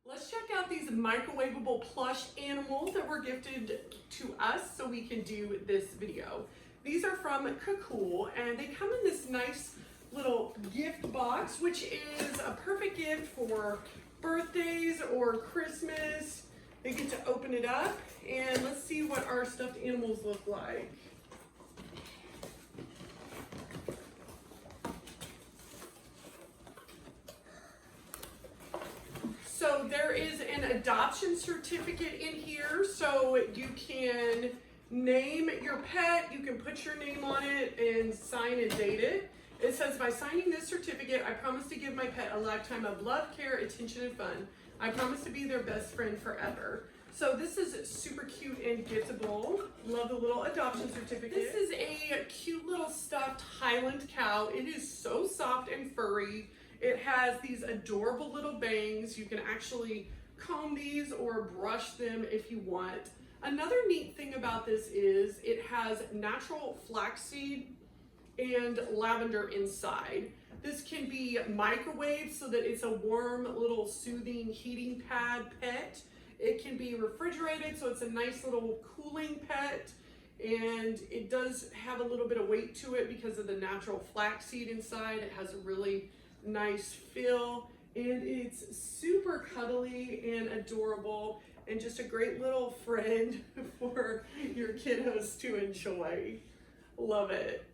Let's check out these microwaveable plush animals that were gifted to us so we can do this video. These are from Cuckool and they come in this nice little gift box, which is a perfect gift for birthdays or Christmas. They get to open it up and let's see what our stuffed animals look like. So there is an adoption certificate in here, so you can name your pet, you can put your name on it and sign and date it. It says, by signing this certificate, I promise to give my pet a lifetime of love, care, attention, and fun. I promise to be their best friend forever. So this is super cute and giftable. Love the little adoption certificate. This is a cute little stuffed highland cow. It is so soft and furry. It has these adorable little bangs. You can actually comb these or brush them if you want. Another neat thing about this is it has natural flaxseed and lavender inside. This can be microwaved so that it's a warm little soothing heating pad pet. It can be refrigerated so it's a nice little cooling pet, and it does have a little bit of weight to it because of the natural flaxseed inside. It has a really nice feel and it's super cuddly and adorable and just a great little friend for your kiddos to enjoy. Love it.